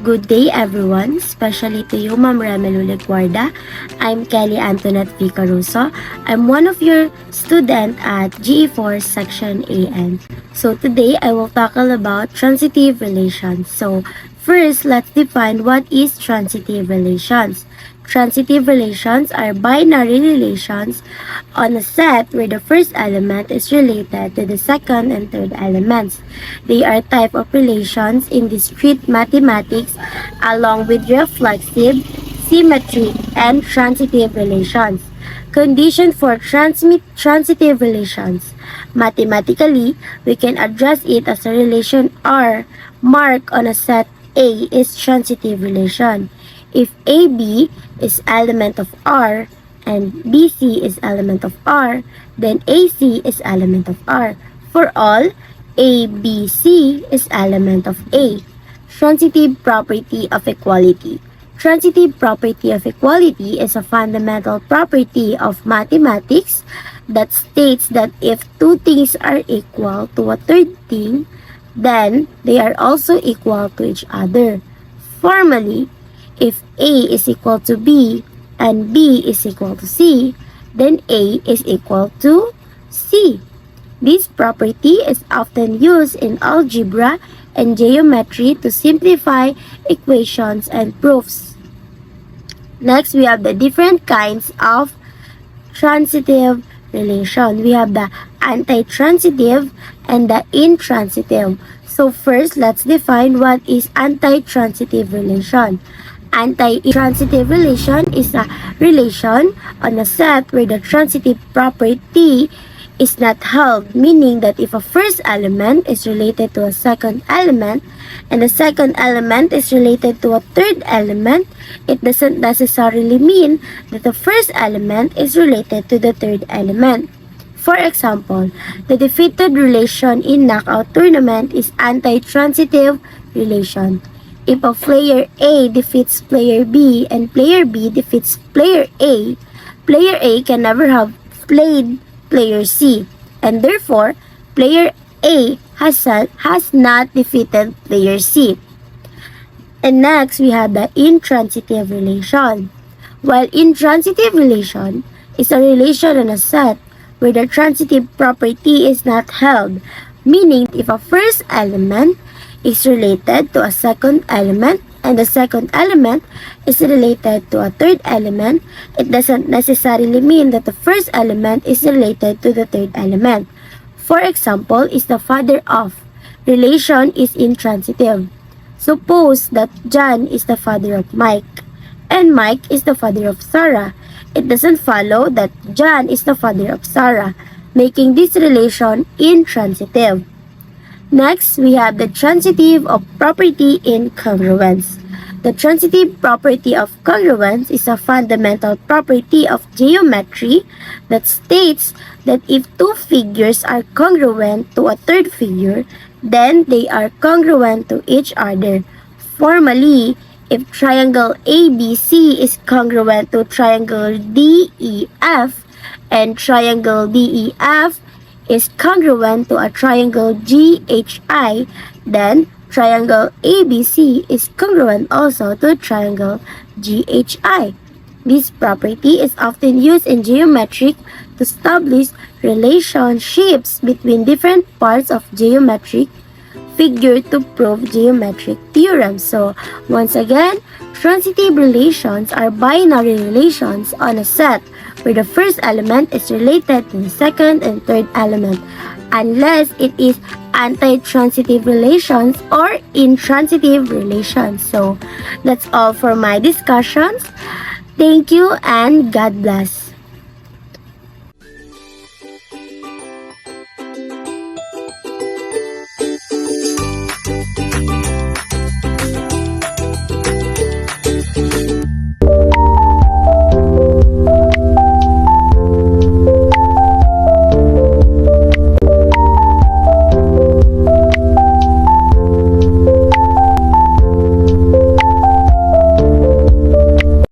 Good day everyone, especially to you Ma'am Remelu Leguarda. I'm Kelly Antoinette V. Caruso. I'm one of your student at GE4 Section AN. So today I will tackle about transitive relations. So first, let's define what is transitive relations. Transitive relations are binary relations on a set where the first element is related to the second and third elements. They are type of relations in discrete mathematics along with reflexive, symmetric, and transitive relations. Condition for transitive relations. Mathematically, we can address it as a relation R marked on a set A is transitive relation. If AB is element of R and BC is element of R, then AC is element of R. For all, ABC is element of A. Transitive property of equality. Transitive property of equality is a fundamental property of mathematics that states that if two things are equal to a third thing, then they are also equal to each other. Formally, if A is equal to B and B is equal to C, then A is equal to C. This property is often used in algebra and geometry to simplify equations and proofs. Next, we have the different kinds of transitive relation. We have the antitransitive and the intransitive. So first, let's define what is antitransitive relation. Anti-transitive relation is a relation on a set where the transitive property is not held, meaning that if a first element is related to a second element and the second element is related to a third element, it doesn't necessarily mean that the first element is related to the third element. For example, the defeated relation in knockout tournament is anti-transitive relation. If a player A defeats player B and player B defeats player A can never have played player C, and therefore, player A has not defeated player C. And next, we have the intransitive relation. While intransitive relation is a relation on a set where the transitive property is not held, meaning if a first element is related to a second element and the second element is related to a third element, it doesn't necessarily mean that the first element is related to the third element. For example, is the father of. Relation is intransitive. Suppose that John is the father of Mike and Mike is the father of Sarah. It doesn't follow that John is the father of Sarah, making this relation intransitive. Next, we have the transitive of property in congruence. The transitive property of congruence is a fundamental property of geometry that states that if two figures are congruent to a third figure, then they are congruent to each other. Formally, if triangle ABC is congruent to triangle DEF and triangle DEF is congruent to a triangle GHI, then triangle ABC is congruent also to triangle GHI. This property is often used in geometry to establish relationships between different parts of geometric figure to prove geometric theorems. So, once again, transitive relations are binary relations on a set where the first element is related to the second and third element, unless it is antitransitive relations or intransitive relations. So, that's all for my discussions. Thank you and God bless.